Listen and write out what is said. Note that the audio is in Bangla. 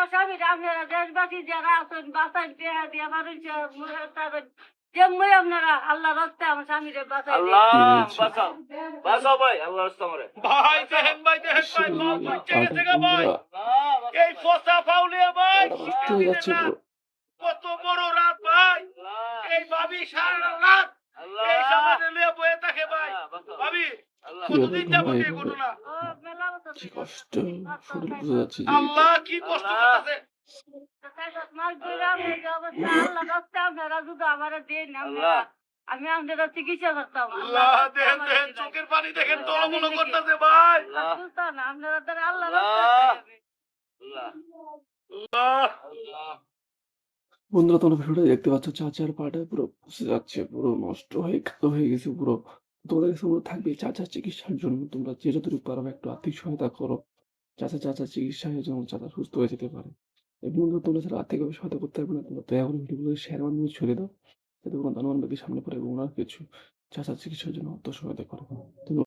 আমার স্বামীর আপনারা দেশবাসী যারা আছেন বাঁচান টেহা দিয়া মানুষ যেমনি আপনারা আল্লাহ রাস্তায় আমার স্বামীরে বাঁচাই আল্লাহ ঠিক আছে। বাঁচাও বাঁচাও ভাই আল্লাহ রাস্তা মরে ভাই দেখেন ভাই সব বুঝছে গেছে গা ভাই। এই ফসা ফাউলিয়া ভাই কষ্ট হয়ে যাচ্ছে পুরো। কত বড় রাত ভাই। এই ভাবি সারা রাত আল্লাহ এই সমাজে লিয়ে বয়ে থাকে ভাই। বাঁচাও ভাবি আল্লাহ কতদিন যাবত এই কিভাবে ঘটনা। ও মেলা বছর কি ধরে। কষ্ট ফুটে বুঝা যাচ্ছে যে আল্লাহ কি কষ্ট করতেছে। মাস ধরে আমি যে অবস্থা আল্লাহ রাস্তায় আপনারা শুধু আমার দেন আল্লাহ। আমি আপনারা চিকিৎসা করতাম আল্লাহ দেখেন দেখেন চোখের পানি দেখেন টলমল করতেছে ভাই। সুলতান আপনারা দ্বারা আল্লাহ আল্লাহ। রাস্তায় আল্লাহ আল্লাহ আল্লাহ বন্ধুরা তোমরা ভিডিওটা দেখতে পাচ্ছ চাচার পাটা পুরো পুষে যাচ্ছে, পুরো নষ্ট হয়ে কালো হয়ে গেছে পুরো। তোমাদের কাছে অনুরোধ থাকবে চাচার চিকিৎসার জন্য তোমরা যে যতটুকু পারবে একটু আর্থিক সহায়তা করো, চাচার চিকিৎসায় যেন চাচা সুস্থ হয়ে যেতে পারে। এবং বন্ধুরা তোমরা যারা আর্থিকভাবে সহায়তা করতে পারবে না তোমরা দয়া করে ভিডিওগুলো শেয়ার মাধ্যমে ছড়িয়ে দাও, যাতে কোনো ধনবান ব্যক্তি সামনে পড়ে এবং ওনার কিছু চাচার চিকিৎসার জন্য অর্থ সহায়তা করে।